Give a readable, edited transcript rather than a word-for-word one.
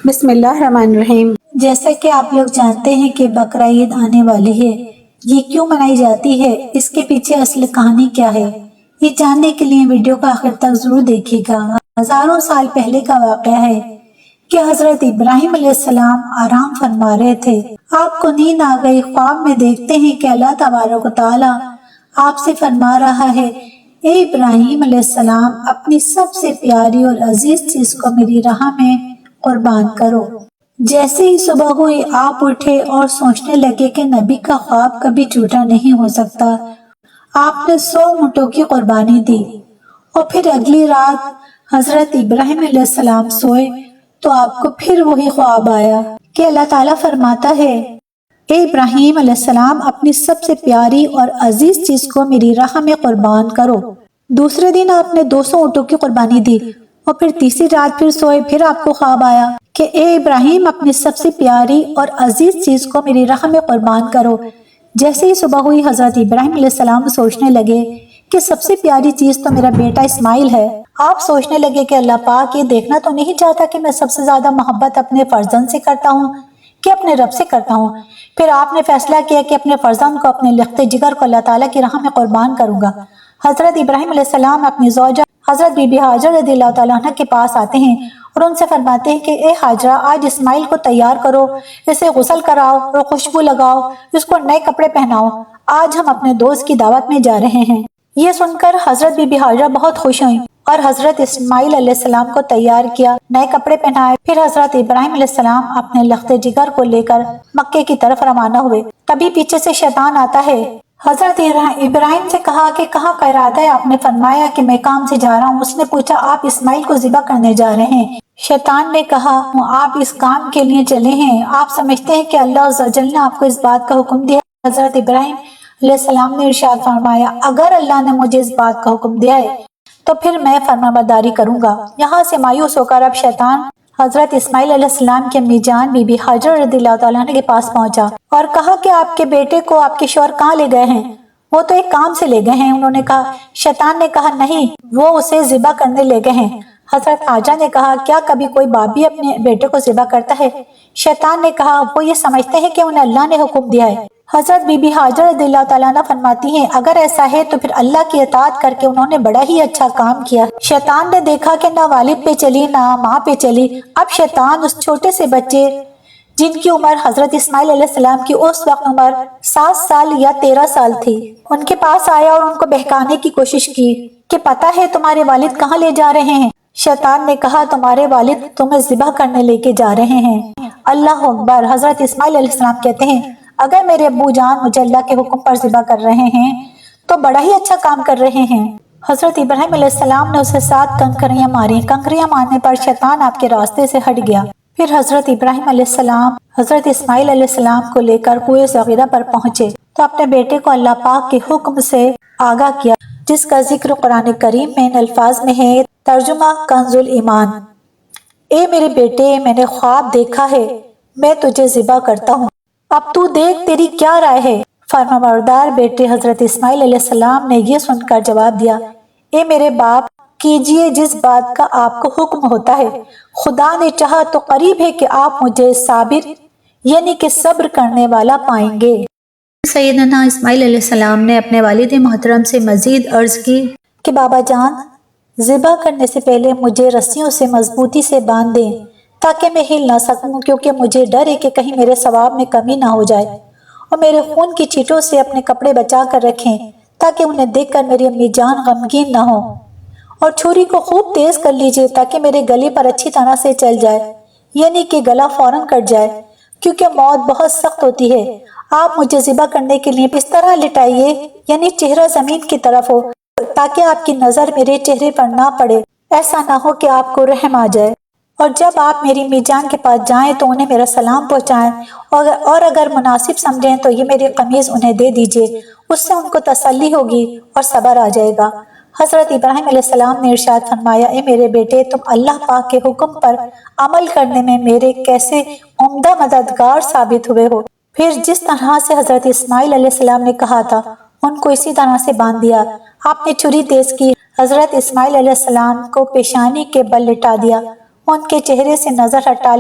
بسم اللہ الرحمن الرحیم۔ جیسا کہ آپ لوگ جانتے ہیں کہ بقرہ عید آنے والی ہے، یہ کیوں منائی جاتی ہے، اس کے پیچھے اصل کہانی کیا ہے، یہ جاننے کے لیے ویڈیو کا آخر تک ضرور دیکھیے گا۔ ہزاروں سال پہلے کا واقعہ ہے کہ حضرت ابراہیم علیہ السلام آرام فرما رہے تھے۔ آپ کو نیند آ گئی، خواب میں دیکھتے ہیں کہ اللہ تبارک و تعالی آپ سے فرما رہا ہے، اے ابراہیم علیہ السلام، اپنی سب سے پیاری اور عزیز چیز کو میری راہ میں قربان کرو۔ جیسے ہی صبح ہوئی آپ اٹھے اور سوچنے لگے کہ نبی کا خواب کبھی جھوٹا نہیں ہو سکتا۔ آپ نے 100 اونٹوں کی قربانی دی اور پھر اگلی رات حضرت ابراہیم علیہ السلام سوئے تو آپ کو پھر وہی خواب آیا کہ اللہ تعالیٰ فرماتا ہے، اے ابراہیم علیہ السلام، اپنی سب سے پیاری اور عزیز چیز کو میری راہ میں قربان کرو۔ دوسرے دن آپ نے 200 اونٹوں کی قربانی دی اور پھر تیسری رات پھر سوئے، پھر آپ کو خواب آیا کہ اے ابراہیم، اپنی سب سے پیاری اور عزیز چیز کو میری راہ میں قربان کرو۔ جیسے ہی صبح ہوئی حضرت ابراہیم علیہ السلام سوچنے لگے کہ سب سے پیاری چیز تو میرا بیٹا اسماعیل ہے۔ آپ سوچنے لگے کہ اللہ پاک یہ دیکھنا تو نہیں چاہتا کہ میں سب سے زیادہ محبت اپنے فرزند سے کرتا ہوں کہ اپنے رب سے کرتا ہوں۔ پھر آپ نے فیصلہ کیا کہ اپنے فرزند کو، اپنے لخت جگر کو اللہ تعالیٰ کی راہ میں قربان کروں گا۔ حضرت ابراہیم علیہ السلام اپنی زوجہ حضرت بی بی ہاجرہ رضی اللہ تعالیٰ عنہ کے پاس آتے ہیں اور ان سے فرماتے ہیں کہ اے ہاجرہ، آج اسماعیل کو تیار کرو، اسے غسل کراؤ اور خوشبو لگاؤ، اس کو نئے کپڑے پہناؤ، آج ہم اپنے دوست کی دعوت میں جا رہے ہیں۔ یہ سن کر حضرت بی بی ہاجرہ بہت خوش ہوئیں اور حضرت اسماعیل علیہ السلام کو تیار کیا، نئے کپڑے پہنائے۔ پھر حضرت ابراہیم علیہ السلام اپنے لخت جگر کو لے کر مکے کی طرف روانہ ہوئے۔ تبھی پیچھے سے شیطان آتا ہے۔ حضرت ابراہیم سے کہا کہ کہاں کا ارادہ ہے؟ آپ نے فرمایا کہ میں کام سے جا رہا ہوں۔ اس نے پوچھا، آپ اسماعیل کو ذبح کرنے جا رہے ہیں؟ شیطان نے کہا، آپ اس کام کے لیے چلے ہیں، آپ سمجھتے ہیں کہ اللہ عز و جل نے آپ کو اس بات کا حکم دیا؟ حضرت ابراہیم علیہ السلام نے ارشاد فرمایا، اگر اللہ نے مجھے اس بات کا حکم دیا ہے تو پھر میں فرما برداری کروں گا۔ یہاں سے مایوس ہو کر اب شیطان حضرت اسماعیل علیہ السلام کی امی جان بی بی ہاجرہ رضی اللہ تعالیٰ عنہ کے پاس پہنچا اور کہا کہ آپ کے بیٹے کو آپ کے شوہر کہاں لے گئے ہیں؟ وہ تو ایک کام سے لے گئے ہیں، انہوں نے کہا۔ شیطان نے کہا، نہیں، وہ اسے ذبح کرنے لے گئے ہیں۔ حضرت ہاجرہ نے کہا، کیا کبھی کوئی باپ بھی اپنے بیٹے کو ذبح کرتا ہے؟ شیطان نے کہا، وہ یہ سمجھتے ہیں کہ انہیں اللہ نے حکم دیا ہے۔ حضرت بی بی ہاجرہ رضی اللہ تعالیٰ عنہ فرماتی ہیں، اگر ایسا ہے تو پھر اللہ کی اطاعت کر کے انہوں نے بڑا ہی اچھا کام کیا۔ شیطان نے دیکھا کہ نہ والد پہ چلی نہ ماں پہ چلی۔ اب شیطان اس چھوٹے سے بچے جن کی عمر حضرت اسماعیل علیہ السلام کی اس وقت عمر 7 سال یا 13 سال تھی، ان کے پاس آیا اور ان کو بہکانے کی کوشش کی کہ پتہ ہے تمہارے والد کہاں لے جا رہے ہیں؟ شیطان نے کہا، تمہارے والد تمہیں ذبح کرنے لے کے جا رہے ہیں۔ اللہ اکبر۔ حضرت اسماعیل علیہ السلام کہتے ہیں، اگر میرے ابو جان مجھے اللہ کے حکم پر ذبح کر رہے ہیں تو بڑا ہی اچھا کام کر رہے ہیں۔ حضرت ابراہیم علیہ السلام نے اسے 7 کنکریاں ماری۔ کنکریاں مارنے پر شیطان آپ کے راستے سے ہٹ گیا۔ پھر حضرت ابراہیم علیہ السلام حضرت اسماعیل علیہ السلام کو لے کر کوہ صغیرہ پر پہنچے تو اپنے بیٹے کو اللہ پاک کے حکم سے آگاہ کیا، جس کا ذکر قرآن کریم میں ان الفاظ میں ہے، ترجمہ کنز الایمان، اے میرے بیٹے، میں نے خواب دیکھا ہے، میں تجھے ذبح کرتا ہوں، اب تو دیکھ تیری کیا رائے ہے؟ فرمانبردار بیٹے حضرت اسماعیل علیہ السلام نے یہ سن کر جواب دیا، اے میرے باپ، کیجئے جس بات کا آپ کو حکم ہوتا ہے، خدا نے چاہا تو قریب ہے کہ آپ مجھے صابر یعنی کہ صبر کرنے والا پائیں گے۔ سیدنا اسماعیل علیہ السلام نے اپنے والد محترم سے مزید عرض کی کہ بابا جان، ذبح کرنے سے پہلے مجھے رسیوں سے مضبوطی سے باندھ دیں تاکہ میں ہل نہ سکوں، کیونکہ مجھے ڈر ہے کہ کہیں میرے ثواب میں کمی نہ ہو جائے، اور میرے خون کی چھینٹوں سے اپنے کپڑے بچا کر رکھیں تاکہ انہیں دیکھ کر میری امی جان غمگین نہ ہو، اور چھری کو خوب تیز کر لیجئے تاکہ میرے گلے پر اچھی طرح سے چل جائے، یعنی کہ گلا فوراً کٹ جائے، کیونکہ موت بہت سخت ہوتی ہے۔ آپ مجھے ذبح کرنے کے لیے اس طرح لٹائیے، یعنی چہرہ زمین کی طرف ہو، تاکہ آپ کی نظر میرے چہرے پر نہ پڑے، ایسا نہ ہو کہ آپ کو رحم آ جائے، اور جب آپ میری امی جان کے پاس جائیں تو انہیں میرا سلام پہنچائیں، اور اگر مناسب سمجھیں تو یہ میری قمیض انہیں دے دیجئے، اس سے ان کو تسلی ہوگی اور صبر آ جائے گا۔ حضرت ابراہیم علیہ السلام نے ارشاد فرمایا، اے میرے بیٹے، تم اللہ پاک کے حکم پر عمل کرنے میں میرے کیسے عمدہ مددگار ثابت ہوئے ہو۔ پھر جس طرح سے حضرت اسماعیل علیہ السلام نے کہا تھا، ان کو اسی طرح سے باندھ دیا۔ آپ نے چھری تیز کی، حضرت اسماعیل علیہ السلام کو پیشانی کے بل لٹا دیا، ان کے چہرے سے نظر ہٹا